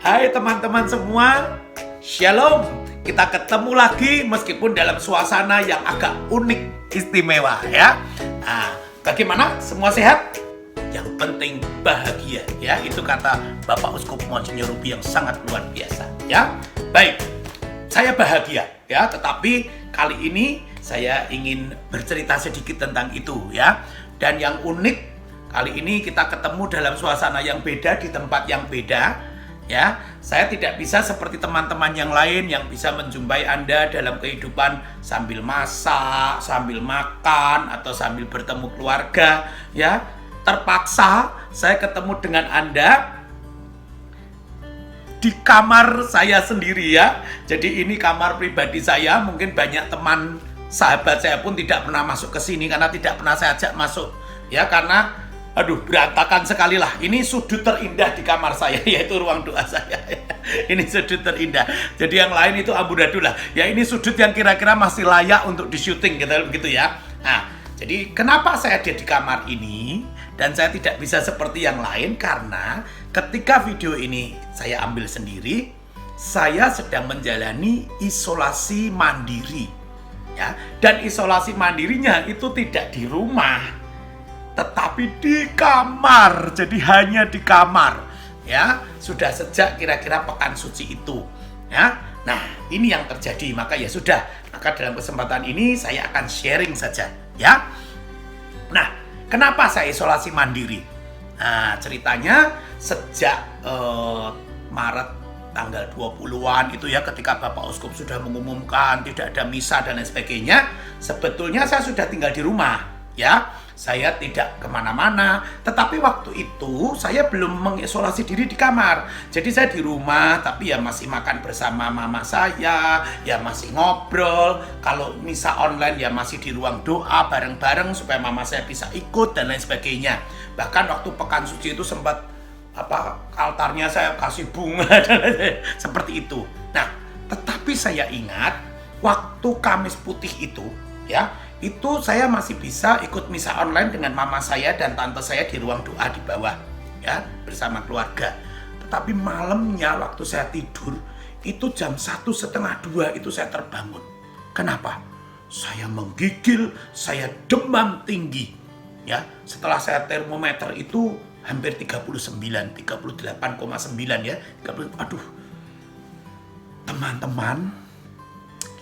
Hai teman-teman semua, Shalom. Kita ketemu lagi meskipun dalam suasana yang agak unik, istimewa ya. Nah, bagaimana? Semua sehat? Yang penting bahagia ya. Itu kata Bapak Uskup Monsinyur Ruby yang sangat luar biasa ya. Baik, saya bahagia ya, tetapi kali ini saya ingin bercerita sedikit tentang itu ya. Dan yang unik, kali ini kita ketemu dalam suasana yang beda, di tempat yang beda. Ya, saya tidak bisa seperti teman-teman yang lain yang bisa menjumpai Anda dalam kehidupan sambil masak, sambil makan, atau sambil bertemu keluarga. Ya, terpaksa saya ketemu dengan Anda di kamar saya sendiri ya. Jadi ini kamar pribadi saya. Mungkin banyak teman sahabat saya pun tidak pernah masuk ke sini karena tidak pernah saya ajak masuk. Ya, karena berantakan sekali lah. Ini sudut terindah di kamar saya, yaitu ruang doa saya. Ini sudut terindah. Jadi yang lain itu amburadul lah. Ya, ini sudut yang kira-kira masih layak untuk di syuting gitu ya. Nah, jadi kenapa saya ada di kamar ini dan saya tidak bisa seperti yang lain? Karena ketika video ini saya ambil sendiri, saya sedang menjalani isolasi mandiri. Ya, dan isolasi mandirinya itu tidak di rumah, tetapi di kamar. Jadi hanya di kamar ya, sudah sejak kira-kira pekan suci itu ya. Nah, ini yang terjadi. Maka ya sudah, maka dalam kesempatan ini saya akan sharing saja ya. Nah, kenapa saya isolasi mandiri? Nah, ceritanya sejak Maret tanggal 20-an itu ya, ketika Bapak Uskup sudah mengumumkan tidak ada misa dan lain sebagainya, sebetulnya saya sudah tinggal di rumah ya. Saya tidak kemana-mana, tetapi waktu itu saya belum mengisolasi diri di kamar. Jadi saya di rumah, tapi ya masih makan bersama mama saya, ya masih ngobrol. Kalau misa online ya masih di ruang doa bareng-bareng supaya mama saya bisa ikut dan lain sebagainya. Bahkan waktu pekan suci itu sempat altarnya saya kasih bunga dan seperti itu. Nah, tetapi saya ingat waktu Kamis Putih itu ya, itu saya masih bisa ikut misa online dengan mama saya dan tante saya di ruang doa di bawah ya, bersama keluarga. Tetapi malamnya waktu saya tidur itu jam 1:30 itu saya terbangun. Kenapa? Saya menggigil, saya demam tinggi ya. Setelah saya termometer itu hampir 38,9 ya. Aduh. Teman-teman,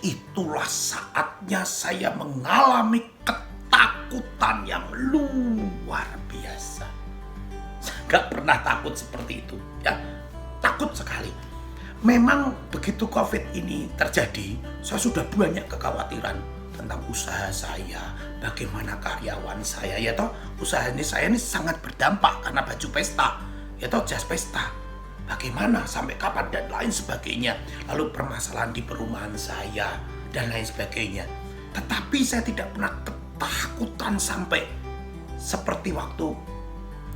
itulah saatnya saya mengalami ketakutan yang luar biasa. Saya gak pernah takut seperti itu ya. Takut sekali. Memang begitu COVID ini terjadi, saya sudah banyak kekhawatiran tentang usaha saya, bagaimana karyawan saya ya toh. Usaha ini saya ini sangat berdampak karena baju pesta ya toh, jas pesta. Bagaimana, sampai kapan dan lain sebagainya. Lalu permasalahan di perumahan saya dan lain sebagainya. Tetapi saya tidak pernah ketakutan sampai seperti waktu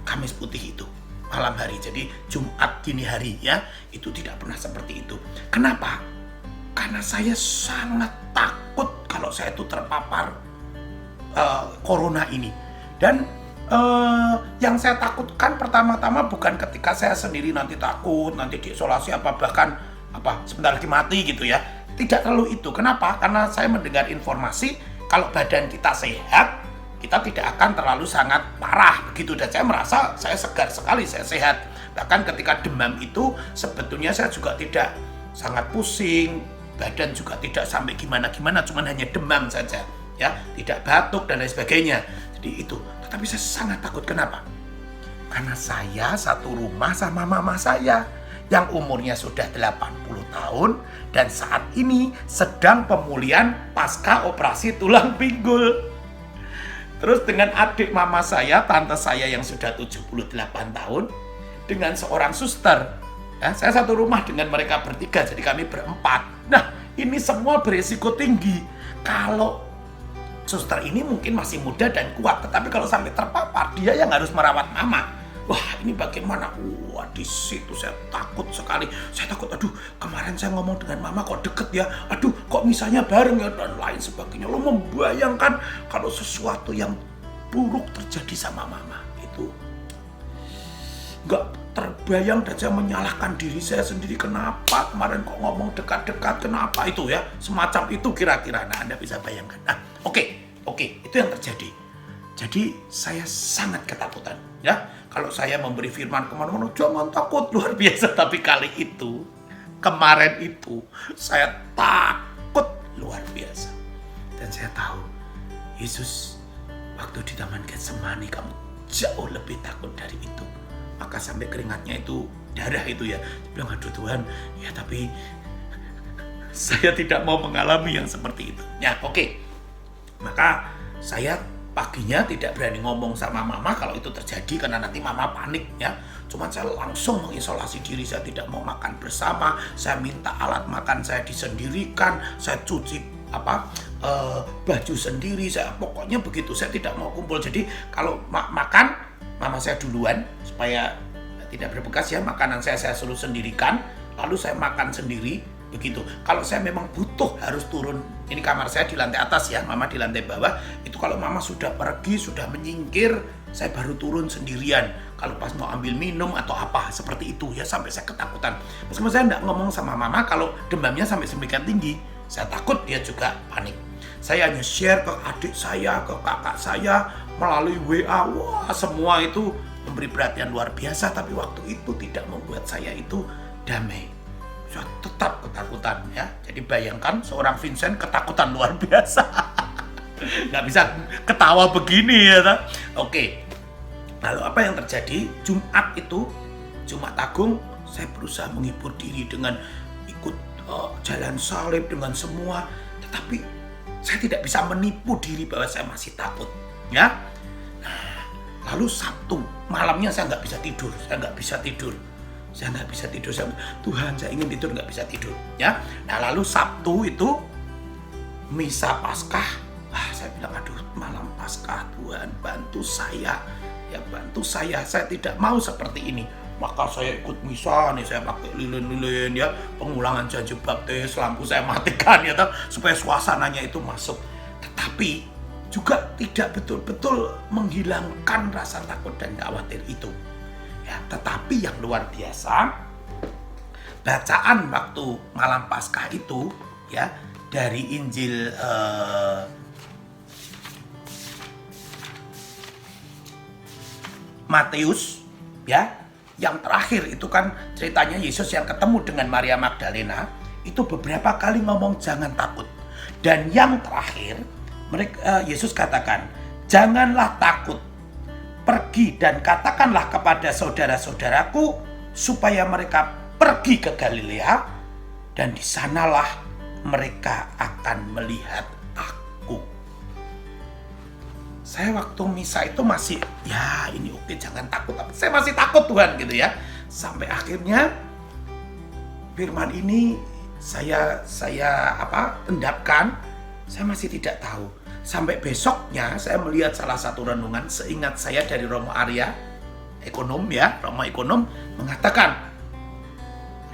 Kamis Putih itu, malam hari. Jadi Jumat dini hari ya, itu tidak pernah seperti itu. Kenapa? Karena saya sangat takut kalau saya itu terpapar corona ini. Dan yang saya takutkan pertama-tama bukan ketika saya sendiri nanti takut, nanti diisolasi bahkan sebentar lagi mati gitu ya. Tidak terlalu itu. Kenapa? Karena saya mendengar informasi kalau badan kita sehat, kita tidak akan terlalu sangat parah begitu. Dan saya merasa saya segar sekali, saya sehat. Bahkan ketika demam itu sebetulnya saya juga tidak sangat pusing, badan juga tidak sampai gimana-gimana, cuman hanya demam saja ya, tidak batuk dan lain sebagainya. Jadi itu. Tapi saya sangat takut. Kenapa? Karena saya satu rumah sama mama saya yang umurnya sudah 80 tahun dan saat ini sedang pemulihan pasca operasi tulang pinggul. Terus dengan adik mama saya, tante saya yang sudah 78 tahun, dengan seorang suster. Ya, saya satu rumah dengan mereka bertiga, jadi kami berempat. Nah, ini semua berisiko tinggi. Kalau suster ini mungkin masih muda dan kuat, tetapi kalau sampai terpapar, dia yang harus merawat mama. Wah, ini bagaimana? Wah, di situ saya takut sekali. Saya takut, aduh, kemarin saya ngomong dengan mama kok deket ya. Aduh, kok misalnya bareng ya dan lain sebagainya. Lo membayangkan kalau sesuatu yang buruk terjadi sama mama itu. nggak terbayang dan saya menyalahkan diri saya sendiri. Kenapa kemarin kok ngomong dekat-dekat, kenapa itu ya, semacam itu kira-kira. Nah, Anda bisa bayangkan. Nah, oke, itu yang terjadi. Jadi saya sangat ketakutan ya. Kalau saya memberi firman kemana-mana, jangan takut, luar biasa. Tapi kemarin itu saya takut luar biasa. Dan saya tahu, Yesus, waktu di Taman Getsemani kamu jauh lebih takut dari itu. Maka sampai keringatnya itu, darah itu ya, dia bilang, aduh Tuhan, ya tapi saya tidak mau mengalami yang seperti itu. Ya oke. Maka saya paginya tidak berani ngomong sama mama kalau itu terjadi, karena nanti mama panik ya. Cuman saya langsung mengisolasi diri, saya tidak mau makan bersama, saya minta alat makan saya disendirikan, saya cuci baju sendiri, saya pokoknya begitu, saya tidak mau kumpul. Jadi kalau makan, mama saya duluan supaya tidak berbekas ya, makanan saya suruh sendirikan, lalu saya makan sendiri. Begitu. Kalau saya memang butuh harus turun, ini kamar saya di lantai atas ya, mama di lantai bawah, itu kalau mama sudah pergi, sudah menyingkir, saya baru turun sendirian. Kalau pas mau ambil minum atau apa, seperti itu ya, sampai saya ketakutan. Meskipun saya tidak ngomong sama mama kalau demamnya sampai sedemikian tinggi, saya takut dia juga panik. Saya hanya share ke adik saya, ke kakak saya, melalui WA, wah semua itu memberi perhatian luar biasa, tapi waktu itu tidak membuat saya itu damai. Saya tetap ketakutan ya. Jadi bayangkan seorang Vincent ketakutan luar biasa. Nggak bisa ketawa begini ya. Oke. Lalu apa yang terjadi? Jumat Agung, saya berusaha menghibur diri dengan ikut jalan salib dengan semua. Tetapi saya tidak bisa menipu diri bahwa saya masih takut ya. Nah, lalu Sabtu malamnya saya nggak bisa tidur. Saya nggak bisa tidur, Tuhan saya ingin tidur, nggak bisa tidur ya. Nah lalu Sabtu itu misa Paskah, saya bilang aduh malam Paskah, Tuhan bantu saya saya tidak mau seperti ini. Maka saya ikut misa nih, saya pakai lilin-lilin ya, pengulangan janji baptis, lampu saya matikan ya, supaya suasananya itu masuk. Tetapi juga tidak betul-betul menghilangkan rasa takut dan khawatir itu. Ya, tetapi yang luar biasa, bacaan waktu malam Paskah itu ya, dari Injil Matius ya, yang terakhir itu kan ceritanya Yesus yang ketemu dengan Maria Magdalena, itu beberapa kali ngomong jangan takut. Dan yang terakhir Yesus katakan, janganlah takut. Pergi dan katakanlah kepada saudara-saudaraku supaya mereka pergi ke Galilea, dan di sanalah mereka akan melihat aku. Saya waktu misa itu masih, ya ini oke, jangan takut. Saya masih takut Tuhan gitu ya. Sampai akhirnya firman ini saya endapkan, saya masih tidak tahu. Sampai besoknya saya melihat salah satu renungan, seingat saya dari Romo Arya, Romo ekonom mengatakan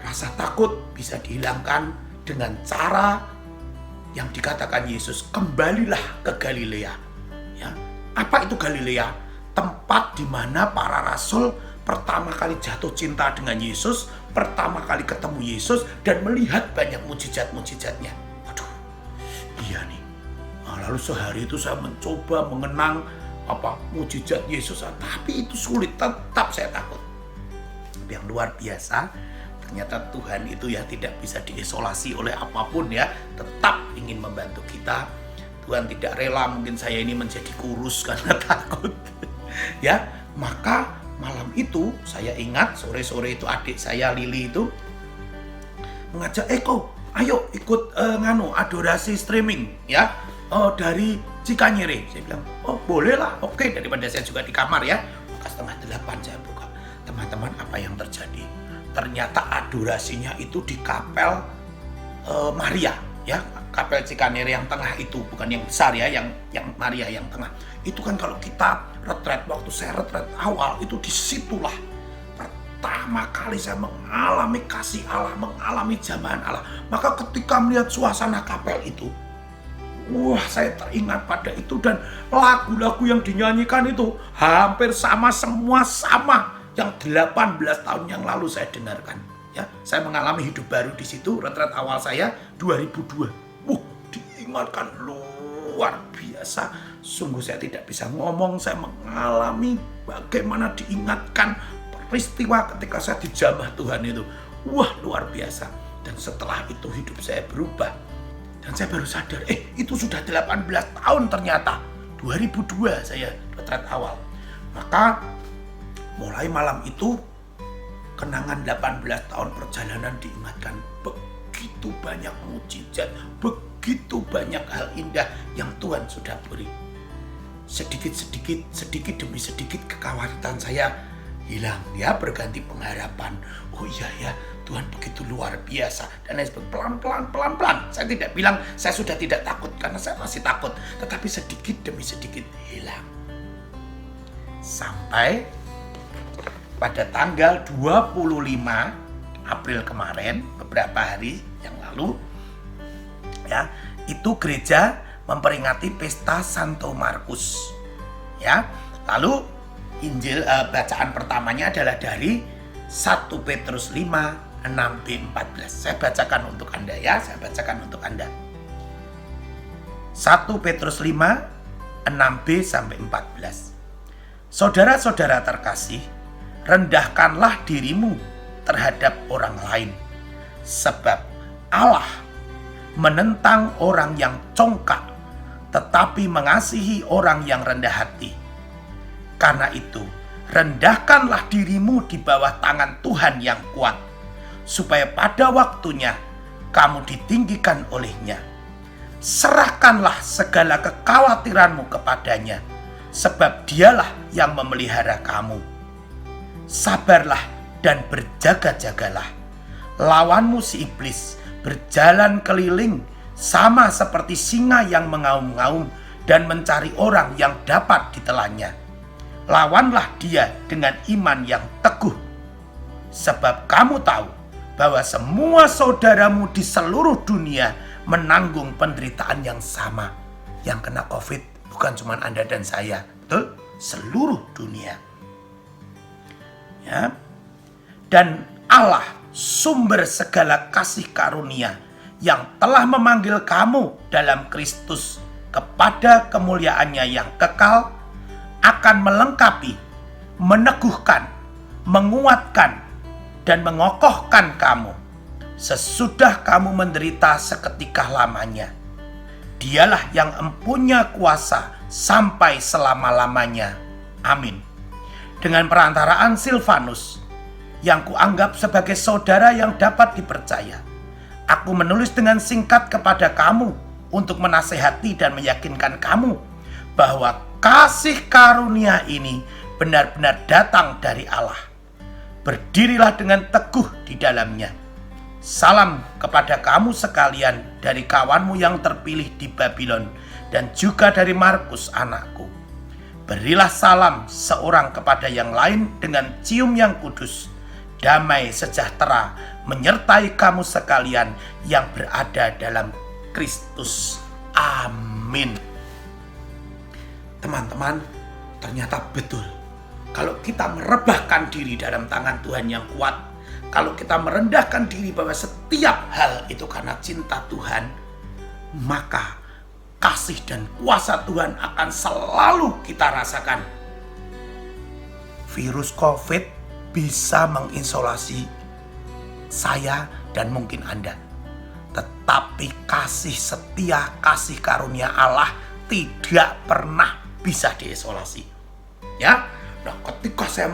rasa takut bisa dihilangkan dengan cara yang dikatakan Yesus, kembalilah ke Galilea. Ya, apa itu Galilea? Tempat di mana para rasul pertama kali jatuh cinta dengan Yesus, pertama kali ketemu Yesus dan melihat banyak mujizat-mujizatnya. Aduh, iya nih. Lalu sehari itu saya mencoba mengenang mujizat Yesus, tapi itu sulit, tetap saya takut. Yang luar biasa, ternyata Tuhan itu ya tidak bisa diisolasi oleh apapun ya, tetap ingin membantu kita. Tuhan tidak rela mungkin saya ini menjadi kurus karena takut. Ya, maka malam itu saya ingat sore-sore itu adik saya Lili itu mengajak Eko, ayo ikut adorasi streaming ya. Dari Cikanyere. Saya bilang, oh boleh lah, oke, daripada saya juga di kamar ya. Maka 7:30 saya buka. Teman-teman, apa yang terjadi? Ternyata adorasinya itu di kapel Maria ya, kapel Cikanyere yang tengah itu, bukan yang besar ya, yang Maria yang tengah. Itu kan kalau kita retret, waktu saya retret awal itu disitulah pertama kali saya mengalami kasih Allah, mengalami jamahan Allah. Maka ketika melihat suasana kapel itu, wah, saya teringat pada itu, dan lagu-lagu yang dinyanyikan itu hampir sama, semua sama. yang 18 tahun yang lalu saya dengarkan. Ya, saya mengalami hidup baru di situ. Retret awal saya 2002. Diingatkan luar biasa. Sungguh saya tidak bisa ngomong. Saya mengalami bagaimana diingatkan peristiwa ketika saya dijamah Tuhan itu. Wah, luar biasa. Dan setelah itu hidup saya berubah. Dan saya baru sadar, itu sudah 18 tahun ternyata. 2002 saya retret awal. Maka mulai malam itu, kenangan 18 tahun perjalanan diingatkan. Begitu banyak mukjizat, begitu banyak hal indah yang Tuhan sudah beri. Sedikit demi sedikit kekhawatiran saya hilang, ya, berganti pengharapan. Oh iya ya, Tuhan begitu luar biasa. Dan lain sebagainya. Pelan-pelan. Saya tidak bilang saya sudah tidak takut, karena saya masih takut. Tetapi sedikit demi sedikit hilang. Sampai pada tanggal 25 April kemarin, beberapa hari yang lalu, ya, itu gereja memperingati pesta Santo Markus. Ya, lalu Injil bacaan pertamanya adalah dari 1 Petrus 5 6b-14. Saya bacakan untuk Anda, ya, saya bacakan untuk Anda. 1 Petrus 5 6b sampai 14. Saudara-saudara terkasih, rendahkanlah dirimu terhadap orang lain, sebab Allah menentang orang yang congkak, tetapi mengasihi orang yang rendah hati. Karena itu, rendahkanlah dirimu di bawah tangan Tuhan yang kuat, supaya pada waktunya kamu ditinggikan olehnya. Serahkanlah segala kekhawatiranmu kepadanya, sebab dialah yang memelihara kamu. Sabarlah dan berjaga-jagalah. Lawanmu si iblis berjalan keliling sama seperti singa yang mengaum-ngaum dan mencari orang yang dapat ditelannya. Lawanlah dia dengan iman yang teguh. Sebab kamu tahu bahwa semua saudaramu di seluruh dunia menanggung penderitaan yang sama. Yang kena COVID bukan cuma Anda dan saya, betul? Seluruh dunia. Ya. Dan Allah, sumber segala kasih karunia, yang telah memanggil kamu dalam Kristus kepada kemuliaannya yang kekal, akan melengkapi, meneguhkan, menguatkan, dan mengokohkan kamu sesudah kamu menderita seketika lamanya. Dialah yang empunya kuasa sampai selama-lamanya. Amin. Dengan perantaraan Silvanus, yang kuanggap sebagai saudara yang dapat dipercaya, aku menulis dengan singkat kepada kamu untuk menasehati dan meyakinkan kamu bahwa kasih karunia ini benar-benar datang dari Allah. Berdirilah dengan teguh di dalamnya. Salam kepada kamu sekalian dari kawanmu yang terpilih di Babylon dan juga dari Markus anakku. Berilah salam seorang kepada yang lain dengan cium yang kudus. Damai sejahtera menyertai kamu sekalian yang berada dalam Kristus. Amin. Teman-teman, ternyata betul. Kalau kita merebahkan diri dalam tangan Tuhan yang kuat, kalau kita merendahkan diri bahwa setiap hal itu karena cinta Tuhan, maka kasih dan kuasa Tuhan akan selalu kita rasakan. Virus COVID bisa mengisolasi saya dan mungkin Anda. Tetapi kasih setia, kasih karunia Allah tidak pernah bisa diisolasi. Ya, nah ketika saya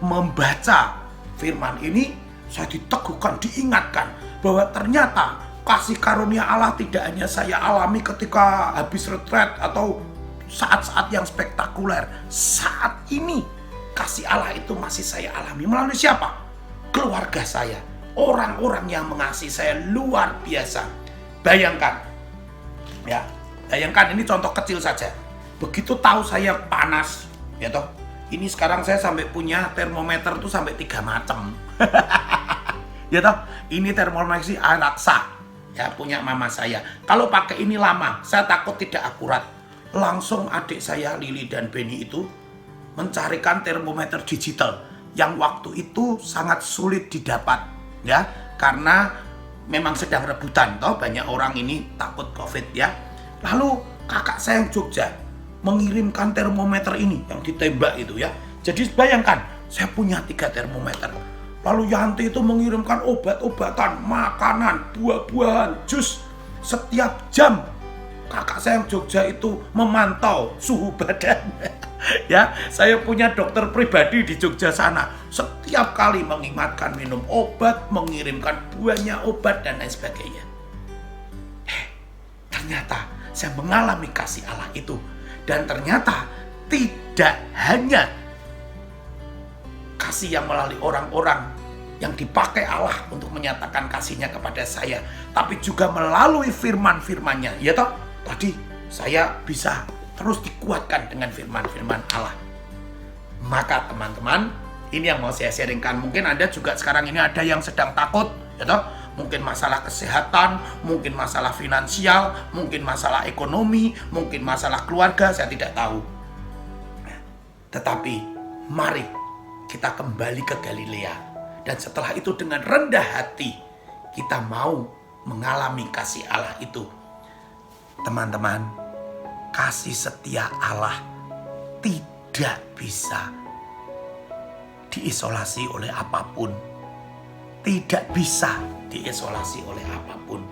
membaca firman ini, saya diteguhkan, diingatkan bahwa ternyata kasih karunia Allah tidak hanya saya alami ketika habis retret atau saat-saat yang spektakuler. Saat ini kasih Allah itu masih saya alami. Melalui siapa? Keluarga saya. Orang-orang yang mengasihi saya luar biasa. Bayangkan. Ya, bayangkan ini contoh kecil saja. Begitu tahu saya panas, ya toh. Ini sekarang saya sampai punya termometer tuh sampai 3 macam. Ya toh, ini termometer Alexa. Ya, punya mama saya. Kalau pakai ini lama, saya takut tidak akurat. Langsung adik saya Lili dan Benny itu mencarikan termometer digital yang waktu itu sangat sulit didapat, ya, karena memang sedang rebutan, toh banyak orang ini takut COVID, ya. Lalu kakak saya yang Jogja mengirimkan termometer ini yang ditembak itu, ya. Jadi bayangkan, saya punya 3 termometer. Lalu Yanti itu mengirimkan obat-obatan, makanan, buah-buahan, jus setiap jam. Kakak saya yang Jogja itu memantau suhu badan. Ya, saya punya dokter pribadi di Jogja sana. Setiap kali mengingatkan minum obat, mengirimkan buahnya obat dan lain sebagainya. Ternyata saya mengalami kasih Allah itu. Dan ternyata tidak hanya kasih yang melalui orang-orang yang dipakai Allah untuk menyatakan kasihnya kepada saya, tapi juga melalui firman-firmannya. Ya toh, tadi saya bisa terus dikuatkan dengan firman-firman Allah. Maka teman-teman, ini yang mau saya sharingkan. Mungkin Anda juga sekarang ini ada yang sedang takut, ya toh? Mungkin masalah kesehatan, mungkin masalah finansial, mungkin masalah ekonomi, mungkin masalah keluarga, saya tidak tahu. Tetapi mari kita kembali ke Galilea. Dan setelah itu dengan rendah hati kita mau mengalami kasih Allah itu. Teman-teman, kasih setia Allah tidak bisa diisolasi oleh apapun. Tidak bisa diisolasi oleh apapun.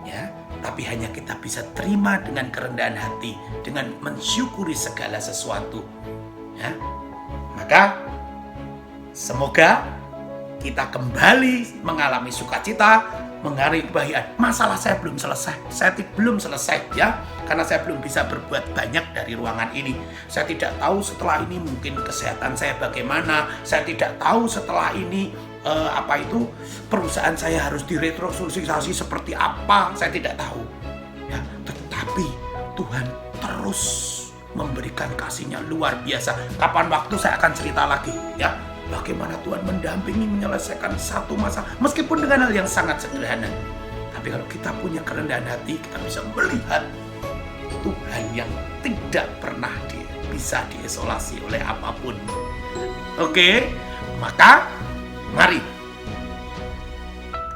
Ya, tapi hanya kita bisa terima dengan kerendahan hati, dengan mensyukuri segala sesuatu. Ya. Maka semoga kita kembali mengalami sukacita, mengalami kebahagiaan. Masalah saya belum selesai. Saya belum selesai, ya, karena saya belum bisa berbuat banyak dari ruangan ini. Saya tidak tahu setelah ini mungkin kesehatan saya bagaimana. Saya tidak tahu setelah ini perusahaan saya harus direstrukturisasi seperti apa. Saya tidak tahu. Ya, tetapi Tuhan terus memberikan kasih-Nya luar biasa. Kapan waktu saya akan cerita lagi, ya. Bagaimana Tuhan mendampingi menyelesaikan satu masalah, meskipun dengan hal yang sangat sederhana. Tapi kalau kita punya kerendahan hati, kita bisa melihat Tuhan yang tidak pernah bisa diisolasi oleh apapun. Oke, maka mari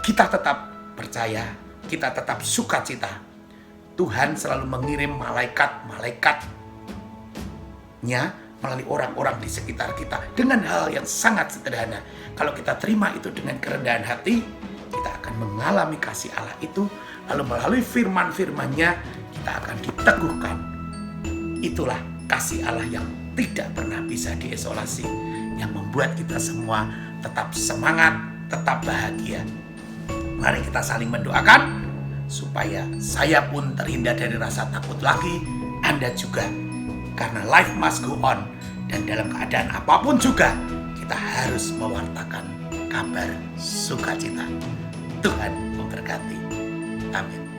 kita tetap percaya, kita tetap sukacita. Tuhan selalu mengirim malaikat-malaikatnya melalui orang-orang di sekitar kita dengan hal yang sangat sederhana. Kalau kita terima itu dengan kerendahan hati, kita akan mengalami kasih Allah itu. Lalu melalui firman-firman-Nya kita akan diteguhkan. Itulah kasih Allah yang tidak pernah bisa diisolasi, yang membuat kita semua tetap semangat, tetap bahagia. Mari kita saling mendoakan supaya saya pun terhindar dari rasa takut lagi, Anda juga. Karena life must go on. Dan dalam keadaan apapun juga kita harus mewartakan kabar sukacita. Tuhan memberkati. Amin.